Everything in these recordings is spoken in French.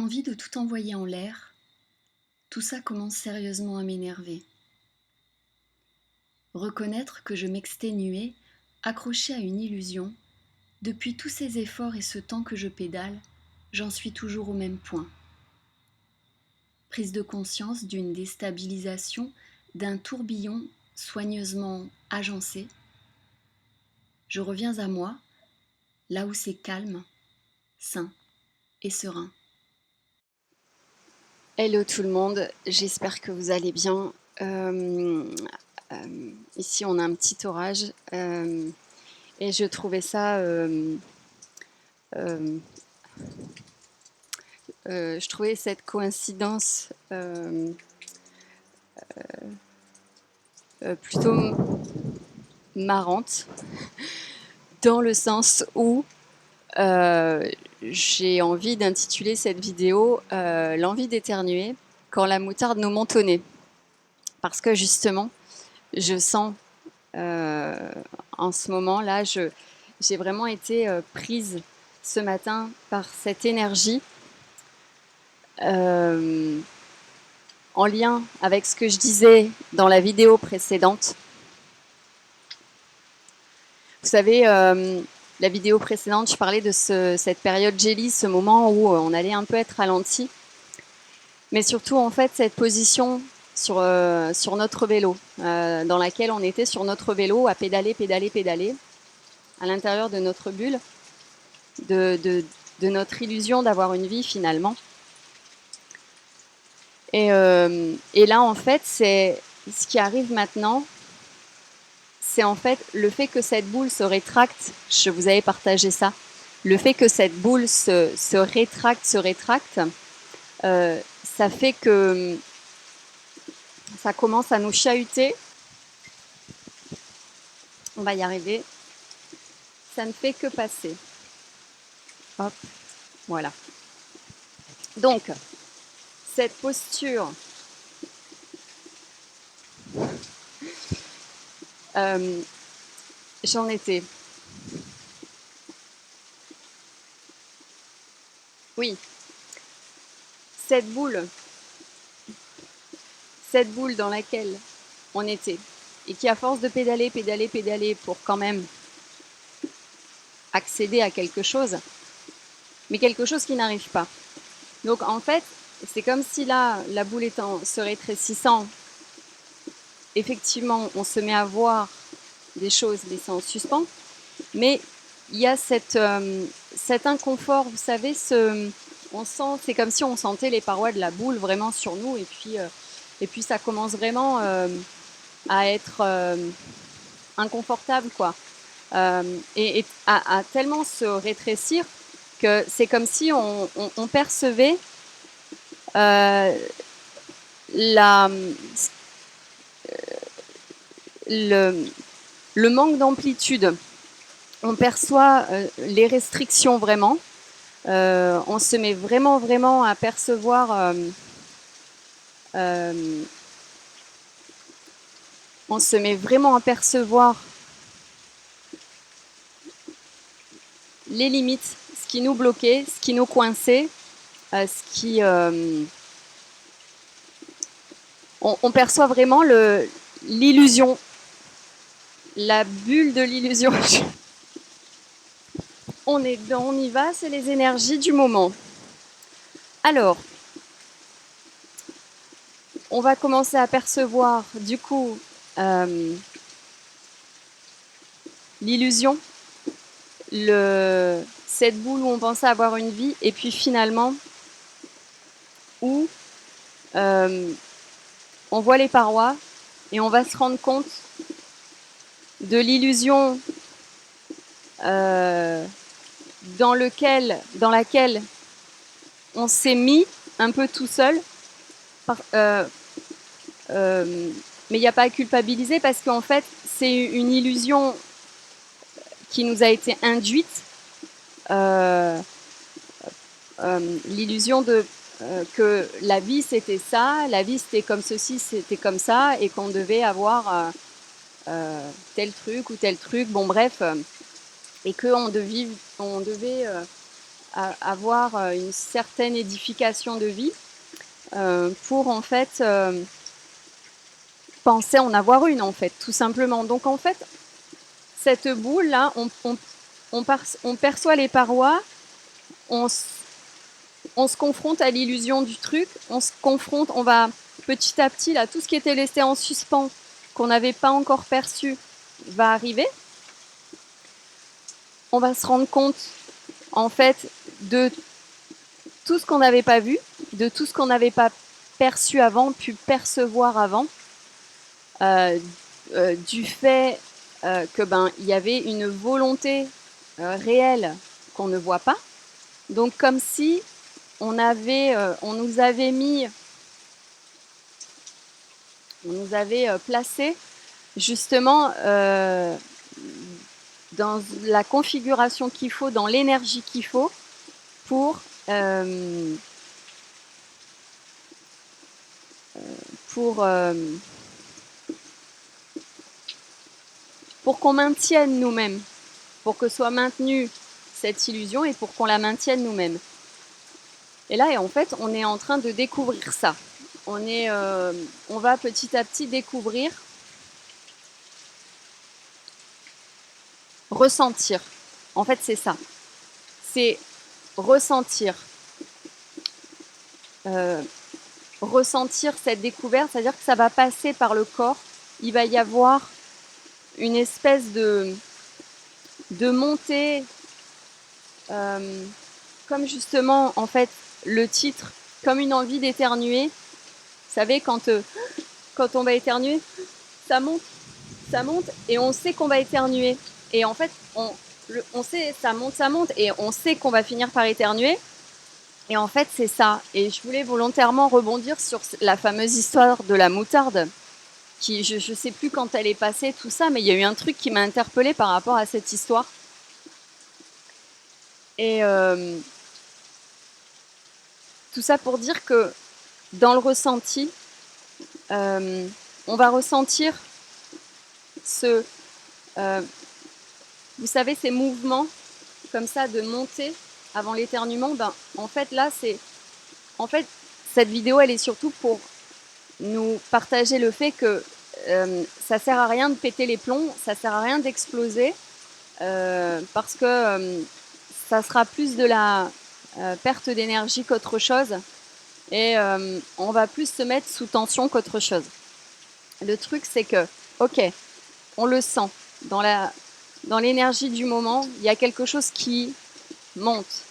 Envie de tout envoyer en l'air, tout ça commence sérieusement à m'énerver. Reconnaître que je m'exténuais, accrochée à une illusion, depuis tous ces efforts et ce temps que je pédale, j'en suis toujours au même point. Prise de conscience d'une déstabilisation, d'un tourbillon soigneusement agencé, je reviens à moi, là où c'est calme, sain et serein. Hello tout le monde, j'espère que vous allez bien. Ici on a un petit orage et je trouvais ça, euh, je trouvais cette coïncidence plutôt marrante dans le sens où j'ai envie d'intituler cette vidéo L'envie d'éternuer quand la moutarde nous montonnait. Parce que justement, je sens en ce moment-là, j'ai vraiment été prise ce matin par cette énergie en lien avec ce que je disais dans la vidéo précédente. Vous savez, la vidéo précédente, je parlais de cette période jelly, ce moment où on allait un peu être ralenti, mais surtout en fait cette position sur notre vélo, dans laquelle on était sur notre vélo à pédaler, pédaler, pédaler, à l'intérieur de notre bulle, de notre illusion d'avoir une vie finalement. Et là en fait, c'est ce qui arrive maintenant, c'est en fait le fait que cette boule se rétracte. Je vous avais partagé ça. Le fait que cette boule se rétracte, ça fait que ça commence à nous chahuter. On va y arriver. Ça ne fait que passer. Hop, voilà. Donc, cette posture, j'en étais. Oui, cette boule dans laquelle on était, et qui à force de pédaler, pédaler, pédaler pour quand même accéder à quelque chose, mais quelque chose qui n'arrive pas. Donc en fait, c'est comme si là, la boule étant se rétrécissant, effectivement, on se met à voir des choses laissées en suspens, mais il y a cet inconfort, vous savez, on sent, c'est comme si on sentait les parois de la boule vraiment sur nous, et puis ça commence vraiment à être inconfortable, quoi, et à tellement se rétrécir que c'est comme si on percevait le manque d'amplitude. On perçoit les restrictions vraiment. On se met vraiment, vraiment à percevoir. On se met vraiment à percevoir les limites, ce qui nous bloquait, ce qui nous coinçait, ce qui. On perçoit vraiment l'illusion, la bulle de l'illusion. On est dedans, on y va, c'est les énergies du moment. Alors, on va commencer à percevoir du coup l'illusion, cette boule où on pensait avoir une vie, et puis finalement où on voit les parois et on va se rendre compte de l'illusion dans laquelle on s'est mis un peu tout seul. Mais il n'y a pas à culpabiliser parce qu'en fait, c'est une illusion qui nous a été induite, l'illusion que la vie c'était ça, la vie c'était comme ceci, c'était comme ça, et qu'on devait avoir tel truc ou tel truc, bon bref, et qu'on devait avoir une certaine édification de vie pour en fait penser en avoir une en fait, tout simplement. Donc en fait, cette boule là, on perçoit les parois, on se confronte à l'illusion du truc, on va petit à petit, là, tout ce qui était laissé en suspens, qu'on n'avait pas encore perçu, va arriver. On va se rendre compte, en fait, de tout ce qu'on n'avait pas vu, de tout ce qu'on n'avait pas perçu avant, pu percevoir avant, du fait que il y avait une volonté réelle qu'on ne voit pas. Donc comme si on nous avait placé justement dans la configuration qu'il faut, dans l'énergie qu'il faut pour qu'on maintienne nous-mêmes, pour que soit maintenue cette illusion et pour qu'on la maintienne nous-mêmes. Et là, en fait, on est en train de découvrir ça. On va petit à petit découvrir, ressentir. En fait, c'est ça. C'est ressentir. Ressentir cette découverte, c'est-à-dire que ça va passer par le corps. Il va y avoir une espèce de montée, comme justement, en fait, le titre, comme une envie d'éternuer. Vous savez, quand on va éternuer, ça monte, et on sait qu'on va éternuer. Et en fait, on sait, ça monte, et on sait qu'on va finir par éternuer. Et en fait, c'est ça. Et je voulais volontairement rebondir sur la fameuse histoire de la moutarde, qui, je ne sais plus quand elle est passée, tout ça, mais il y a eu un truc qui m'a interpellée par rapport à cette histoire. Et tout ça pour dire que dans le ressenti, on va ressentir vous savez, ces mouvements comme ça de montée avant l'éternuement. En fait, là, cette vidéo, elle est surtout pour nous partager le fait que ça sert à rien de péter les plombs, ça sert à rien d'exploser, parce que ça sera plus de la perte d'énergie qu'autre chose, et on va plus se mettre sous tension qu'autre chose. Le truc, c'est que, ok, on le sent dans l'énergie du moment, il y a quelque chose qui monte.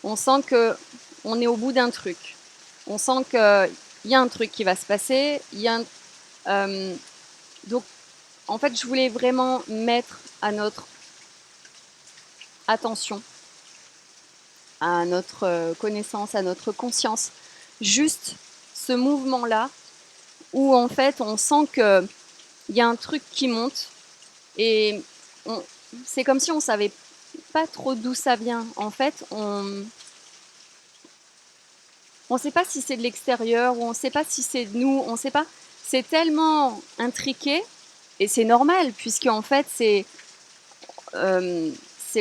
On sent qu'on est au bout d'un truc. On sent qu'il y a un truc qui va se passer. Donc, en fait, je voulais vraiment mettre à notre attention, à notre connaissance, à notre conscience, juste ce mouvement-là, où en fait, on sent qu'il y a un truc qui monte, et c'est comme si on ne savait pas trop d'où ça vient. En fait, on ne sait pas si c'est de l'extérieur ou on ne sait pas si c'est de nous, on ne sait pas. C'est tellement intriqué, et c'est normal, puisque en fait, c'est le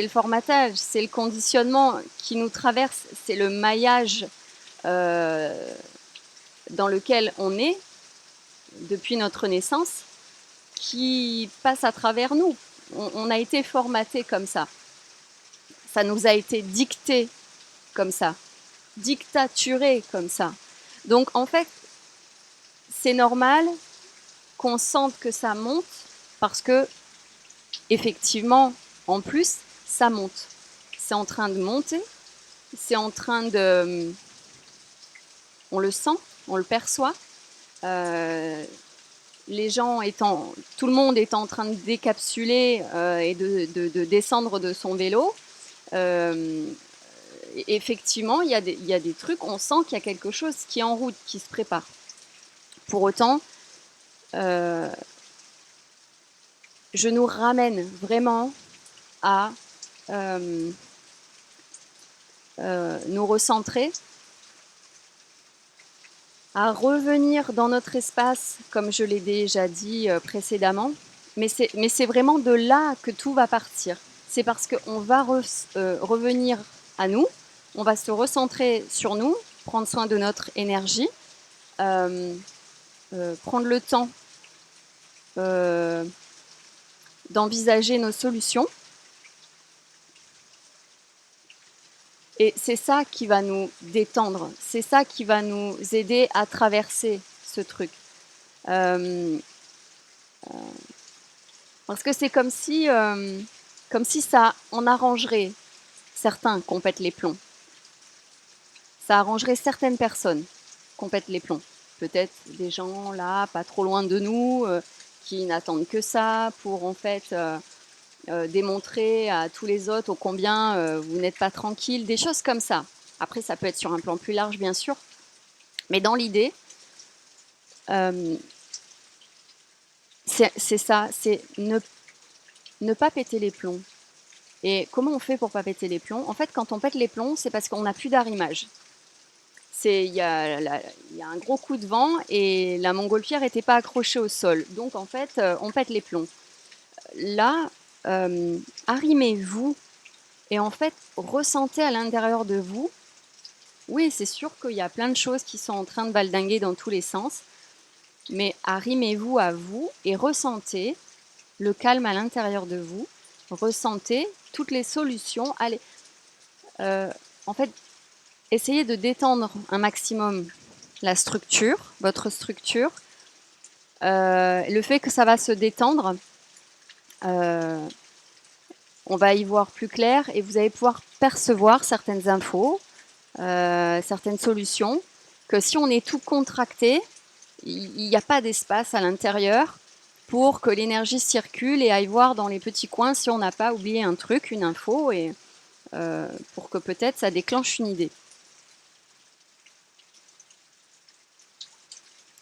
formatage, c'est le conditionnement qui nous traverse, c'est le maillage dans lequel on est depuis notre naissance qui passe à travers nous. On a été formaté comme ça. Ça nous a été dicté comme ça, dictaturé comme ça. Donc en fait, c'est normal qu'on sente que ça monte parce que, effectivement, en plus, ça monte. C'est en train de monter, c'est en train de... On le sent, on le perçoit. Tout le monde est en train de décapsuler et de descendre de son vélo. Effectivement, il y a des trucs, on sent qu'il y a quelque chose qui est en route, qui se prépare. Pour autant, je nous ramène vraiment à nous recentrer, à revenir dans notre espace, comme je l'ai déjà dit précédemment. Mais c'est vraiment de là que tout va partir. C'est parce qu'on va revenir à nous, on va se recentrer sur nous, prendre soin de notre énergie, prendre le temps d'envisager nos solutions. Et c'est ça qui va nous détendre, c'est ça qui va nous aider à traverser ce truc. Parce que c'est comme si ça en arrangerait certains qu'on pète les plombs. Ça arrangerait certaines personnes qu'on pète les plombs. Peut-être des gens là, pas trop loin de nous, qui n'attendent que ça pour en fait démontrer à tous les autres ô combien vous n'êtes pas tranquille, des choses comme ça. Après, ça peut être sur un plan plus large, bien sûr. Mais dans l'idée, c'est ça, c'est ne pas péter les plombs. Et comment on fait pour pas péter les plombs? En fait, quand on pète les plombs, c'est parce qu'on n'a plus d'arrimage. Il y a un gros coup de vent et la montgolfière n'était pas accrochée au sol. Donc, en fait, on pète les plombs. Là, arrimez-vous et en fait, ressentez à l'intérieur de vous. Oui, c'est sûr qu'il y a plein de choses qui sont en train de valdinguer dans tous les sens, mais arrimez-vous à vous et ressentez le calme à l'intérieur de vous. Ressentez toutes les solutions. Allez, en fait, essayez de détendre un maximum la structure, votre structure. Le fait que ça va se détendre, on va y voir plus clair et vous allez pouvoir percevoir certaines infos, certaines solutions, que si on est tout contracté, il n'y a pas d'espace à l'intérieur pour que l'énergie circule et aille voir dans les petits coins si on n'a pas oublié un truc, une info, et pour que peut-être ça déclenche une idée.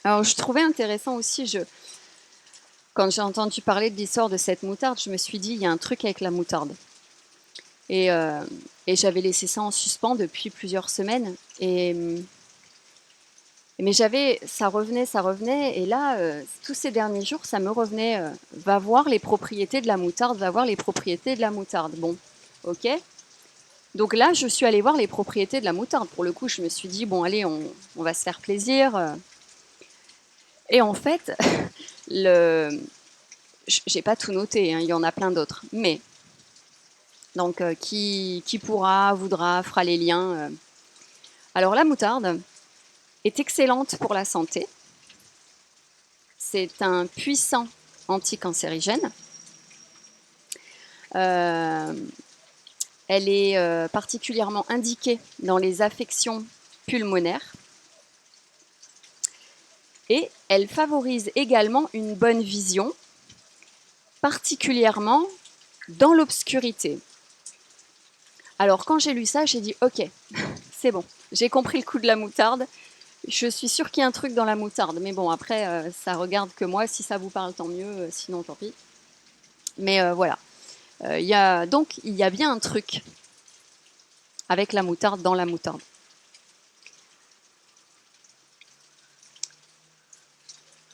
Alors je trouvais intéressant aussi, quand j'ai entendu parler de l'histoire de cette moutarde, je me suis dit, il y a un truc avec la moutarde. Et j'avais laissé ça en suspens depuis plusieurs semaines. Mais ça revenait. Et là, tous ces derniers jours, ça me revenait. Va voir les propriétés de la moutarde, va voir les propriétés de la moutarde. Bon, ok. Donc là, je suis allée voir les propriétés de la moutarde. Pour le coup, je me suis dit, bon, allez, on va se faire plaisir. Et en fait, j'ai pas tout noté, hein, il y en a plein d'autres. Mais, donc, qui pourra, voudra, fera les liens. Alors, la moutarde est excellente pour la santé. C'est un puissant anticancérigène. Elle est particulièrement indiquée dans les affections pulmonaires. Et elle favorise également une bonne vision, particulièrement dans l'obscurité. Alors quand j'ai lu ça, j'ai dit ok, c'est bon, j'ai compris le coup de la moutarde. Je suis sûre qu'il y a un truc dans la moutarde, mais bon après ça regarde que moi, si ça vous parle tant mieux, sinon tant pis. Mais voilà, il y a bien un truc avec la moutarde dans la moutarde.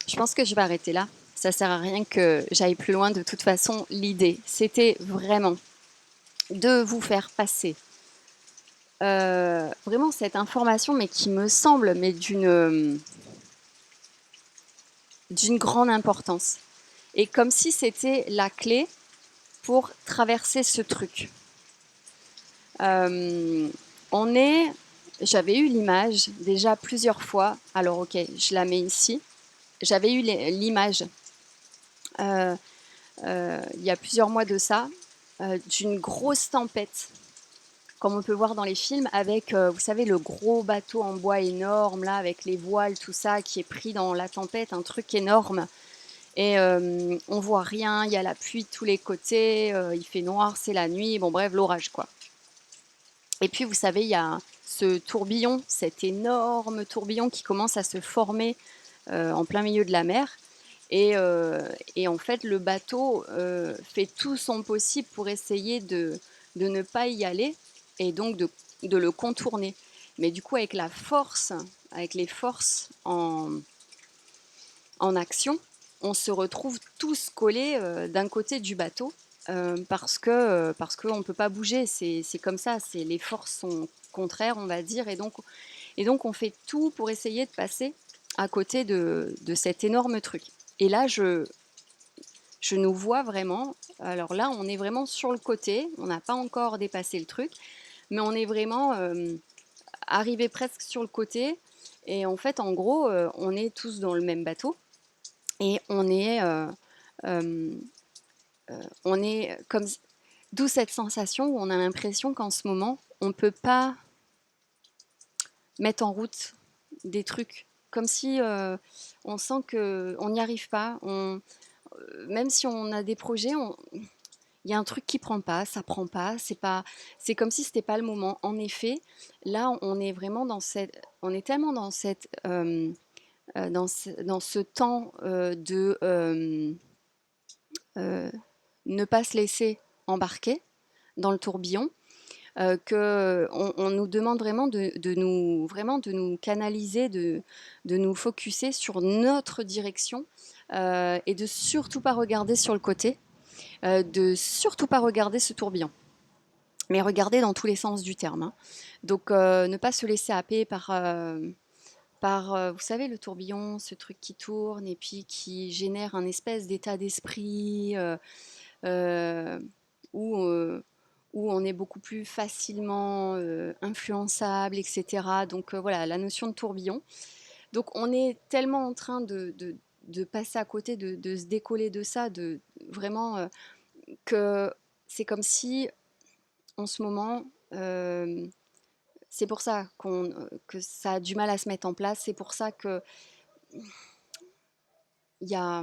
Je pense que je vais arrêter là. Ça sert à rien que j'aille plus loin. De toute façon, l'idée, c'était vraiment de vous faire passer vraiment cette information, mais qui me semble d'une grande importance. Et comme si c'était la clé pour traverser ce truc. J'avais eu l'image déjà plusieurs fois. Alors ok, je la mets ici. J'avais eu l'image il y a plusieurs mois de ça, d'une grosse tempête, comme on peut voir dans les films, avec, vous savez, le gros bateau en bois énorme, là, avec les voiles, tout ça, qui est pris dans la tempête, un truc énorme. Et on voit rien, il y a la pluie de tous les côtés, il fait noir, c'est la nuit, bon bref, l'orage, quoi. Et puis, vous savez, il y a ce tourbillon, cet énorme tourbillon qui commence à se former en plein milieu de la mer. Et en fait, le bateau fait tout son possible pour essayer de ne pas y aller et donc de le contourner. Mais du coup, avec les forces en action, on se retrouve tous collés d'un côté du bateau parce qu'on ne peut pas bouger. C'est comme ça, les forces sont contraire, on va dire, et donc on fait tout pour essayer de passer à côté de cet énorme truc. Et là, je nous vois vraiment. Alors là, on est vraiment sur le côté, on n'a pas encore dépassé le truc, mais on est vraiment arrivé presque sur le côté. Et en fait, en gros, on est tous dans le même bateau et euh, on est comme, d'où cette sensation où on a l'impression qu'en ce moment, on ne peut pas mettre en route des trucs, comme si on sent qu'on n'y arrive pas. Même si on a des projets, il y a un truc qui prend pas, ça prend pas, c'est comme si c'était pas le moment. En effet, là, on est vraiment on est tellement dans ce temps euh, ne pas se laisser embarquer dans le tourbillon, que on nous demande vraiment de nous canaliser, de nous focuser sur notre direction, et de surtout pas regarder sur le côté, de surtout pas regarder ce tourbillon, mais regarder dans tous les sens du terme, hein. Donc ne pas se laisser happer par vous savez, le tourbillon, ce truc qui tourne et puis qui génère un espèce d'état d'esprit, euh, où, euh, où on est beaucoup plus facilement influençable, etc. Donc voilà, la notion de tourbillon. Donc on est tellement en train de passer à côté, de se décoller de ça, vraiment que c'est comme si en ce moment, c'est pour ça que ça a du mal à se mettre en place, c'est pour ça que il y a,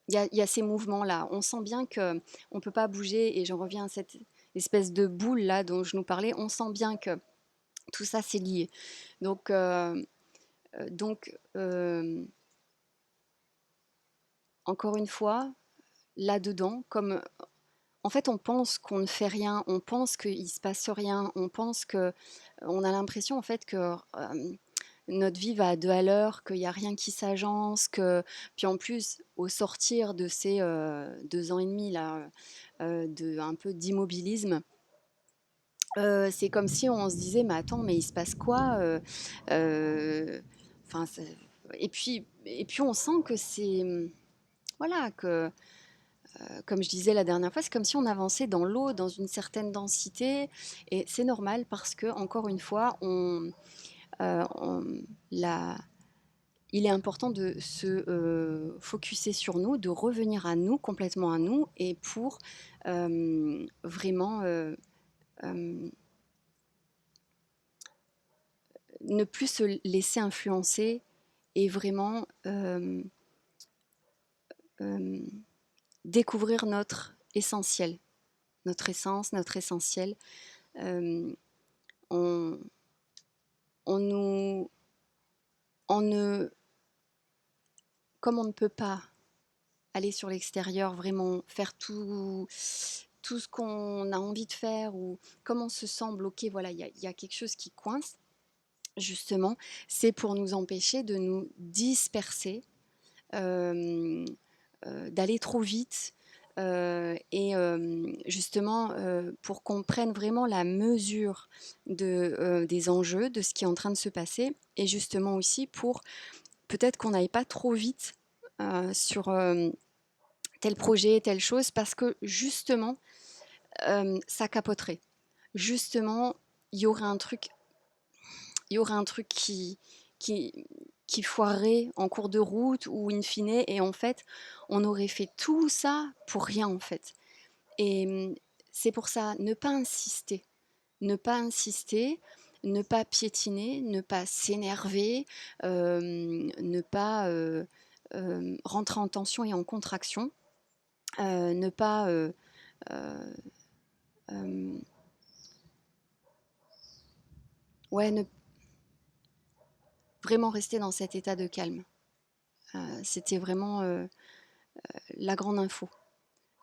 il y a ces mouvements-là. On sent bien que on ne peut pas bouger, et j'en reviens à cette espèce de boule là dont je nous parlais. On sent bien que tout ça c'est lié. Donc, donc encore une fois, là-dedans, comme en fait on pense qu'on ne fait rien, on pense qu'il ne se passe rien, on pense que on a l'impression en fait que notre vie va à deux à l'heure, qu'il n'y a rien qui s'agence, que puis en plus au sortir de ces 2 ans et demi là, un peu d'immobilisme, c'est comme si on se disait mais attends mais il se passe quoi, euh, enfin, et puis on sent que c'est voilà que comme je disais la dernière fois, c'est comme si on avançait dans l'eau, dans une certaine densité, et c'est normal parce que encore une fois, euh, on- la, il est important de se focuser sur nous, de revenir à nous, complètement à nous, et pour vraiment euh, ne plus se laisser influencer et vraiment euh, découvrir notre essentiel, notre essence, notre essentiel. Euh, on, on nous, on ne, comme on ne peut pas aller sur l'extérieur, vraiment faire tout ce qu'on a envie de faire, ou comme on se sent bloqué, voilà, il y a quelque chose qui coince, justement, c'est pour nous empêcher de nous disperser, euh, d'aller trop vite, et justement pour qu'on prenne vraiment la mesure des enjeux, de ce qui est en train de se passer, et justement aussi pour peut-être qu'on n'aille pas trop vite sur tel projet, telle chose, parce que justement, ça capoterait. Justement, il y aurait un truc, il y aurait un truc qui, qui foirerait en cours de route ou in fine, et en fait, on aurait fait tout ça pour rien en fait. Et c'est pour ça, ne pas insister, ne pas piétiner, ne pas s'énerver, ne pas rentrer en tension et en contraction, ne pas euh, euh, ouais, vraiment rester dans cet état de calme. C'était vraiment la grande info.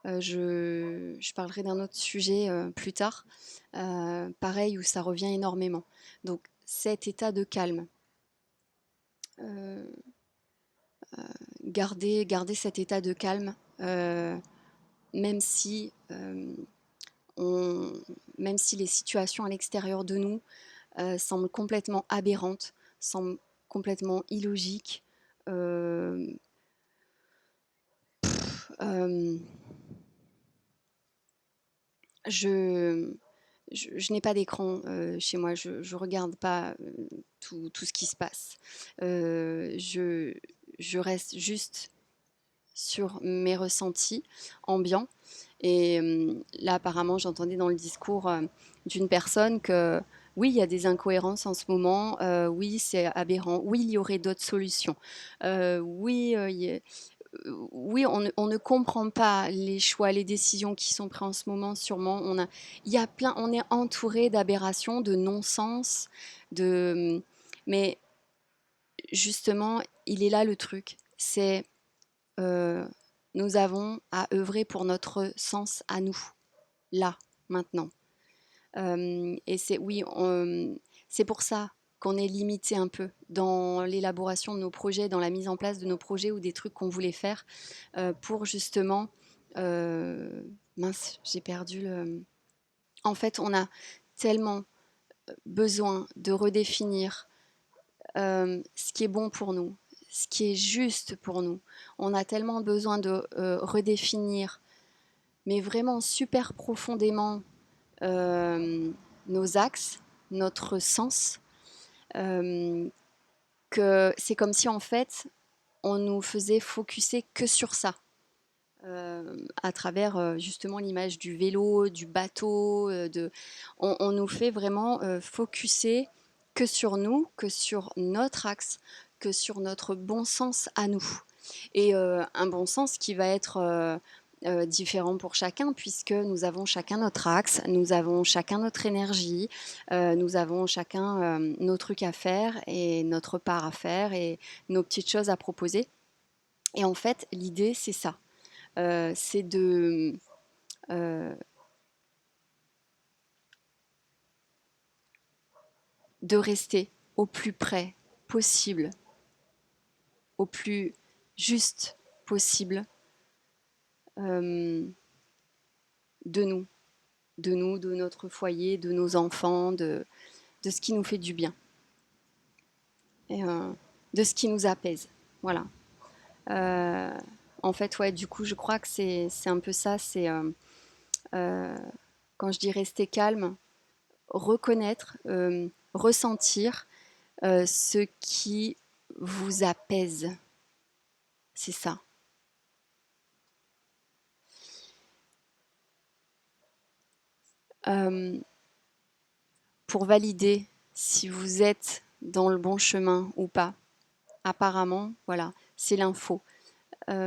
Je parlerai d'un autre sujet plus tard, pareil, où ça revient énormément. Donc cet état de calme, euh, garder cet état de calme, même si on, même si les situations à l'extérieur de nous semblent complètement aberrantes, semblent complètement illogiques, euh, euh, je, je n'ai pas d'écran chez moi, je ne regarde pas tout ce qui se passe. Je reste juste sur mes ressentis ambiants. Et là, apparemment, j'entendais dans le discours d'une personne que oui, il y a des incohérences en ce moment, oui, c'est aberrant, oui, il y aurait d'autres solutions. Oui, oui, on ne comprend pas les choix, les décisions qui sont prises en ce moment, sûrement. Il y a plein, on est entouré d'aberrations, de non-sens, de, mais justement, il est là le truc, c'est euh, nous avons à œuvrer pour notre sens à nous, là, maintenant. Et c'est oui, c'est pour ça qu'on est limité un peu dans l'élaboration de nos projets, dans la mise en place de nos projets ou des trucs qu'on voulait faire pour justement. euh, Mince, j'ai perdu le. En fait, on a tellement besoin de redéfinir ce qui est bon pour nous, ce qui est juste pour nous. On a tellement besoin de redéfinir, mais vraiment super profondément, euh, nos axes, notre sens, euh, que c'est comme si en fait on nous faisait focuser que sur ça. À travers justement l'image du vélo, du bateau, on nous fait vraiment focuser que sur nous, que sur notre axe, que sur notre bon sens à nous. Et un bon sens qui va être différent pour chacun, puisque nous avons chacun notre axe, nous avons chacun notre énergie, nous avons chacun nos trucs à faire et notre part à faire et nos petites choses à proposer. Et en fait, l'idée, c'est ça. C'est euh, de rester au plus près possible, au plus juste possible euh, de nous, de nous, de notre foyer, de nos enfants, de ce qui nous fait du bien et de ce qui nous apaise. Voilà. Euh, En fait, ouais, du coup, je crois que c'est un peu ça. C'est euh, quand je dis rester calme, reconnaître, ressentir ce qui vous apaise. C'est ça. Euh, pour valider si vous êtes dans le bon chemin ou pas, apparemment, voilà, c'est l'info.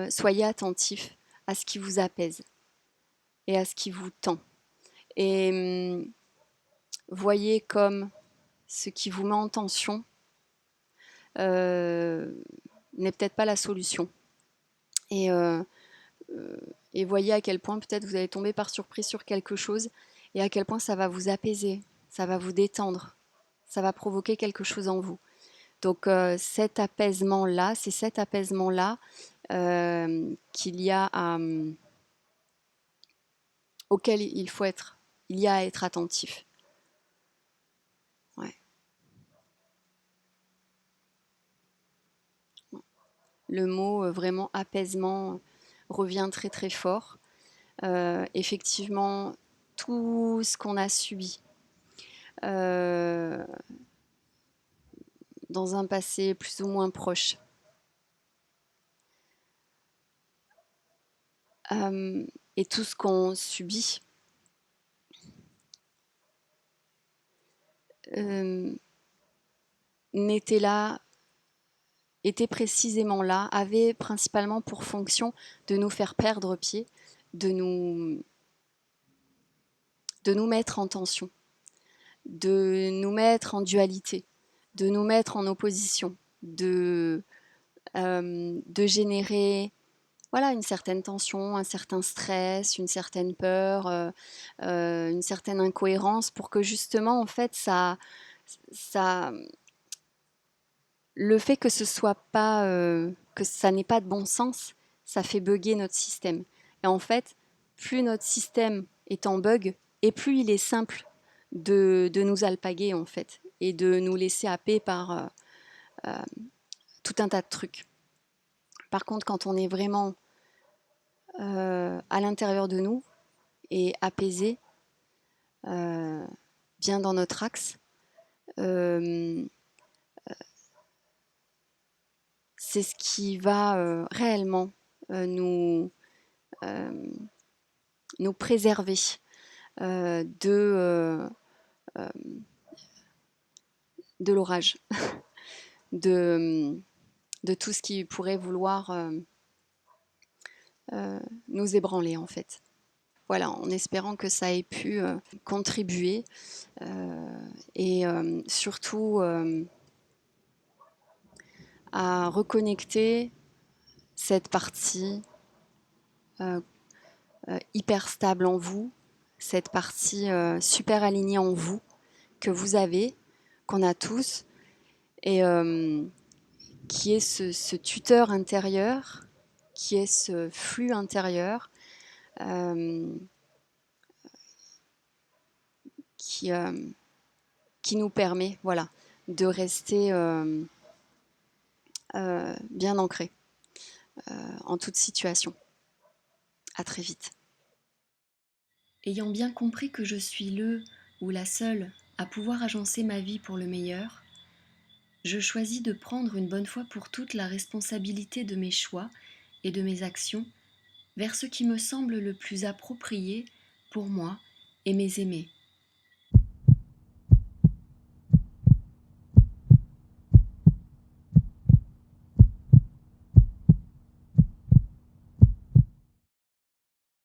Soyez attentif à ce qui vous apaise et à ce qui vous tend. Et voyez comme ce qui vous met en tension euh, n'est peut-être pas la solution. Et, euh, euh, et voyez à quel point peut-être vous allez tomber par surprise sur quelque chose et à quel point ça va vous apaiser, ça va vous détendre, ça va provoquer quelque chose en vous. Donc cet apaisement-là, c'est cet apaisement-là qu'il y a auquel il faut être, il y a à être attentif. Ouais. Le mot vraiment apaisement revient très très fort. Effectivement, tout ce qu'on a subi euh, dans un passé plus ou moins proche, euh, et tout ce qu'on subit euh, n'était là, était précisément là, avait principalement pour fonction de nous faire perdre pied, de nous, de nous mettre en tension, de nous mettre en dualité, de nous mettre en opposition, de générer voilà, une certaine tension, un certain stress, une certaine peur, une certaine incohérence pour que justement, en fait, ça, le fait que ce soit pas, que ça n'ait pas de bon sens, ça fait bugger notre système. Et en fait, plus notre système est en bug, et plus il est simple de nous alpaguer en fait et de nous laisser happer par tout un tas de trucs. Par contre, quand on est vraiment à l'intérieur de nous et apaisé, bien dans notre axe, euh, c'est ce qui va réellement nous, euh, nous préserver de l'orage, de, de tout ce qui pourrait vouloir nous ébranler en fait. Voilà, en espérant que ça ait pu contribuer et surtout à reconnecter cette partie euh, hyper stable en vous, cette partie super alignée en vous que vous avez, qu'on a tous, et qui est ce tuteur intérieur, qui est ce flux intérieur euh, qui, euh, qui nous permet voilà, de rester bien ancré en toute situation. À très vite. Ayant bien compris que je suis le ou la seule à pouvoir agencer ma vie pour le meilleur, je choisis de prendre une bonne fois pour toutes la responsabilité de mes choix et de mes actions vers ce qui me semble le plus approprié pour moi et mes aimés.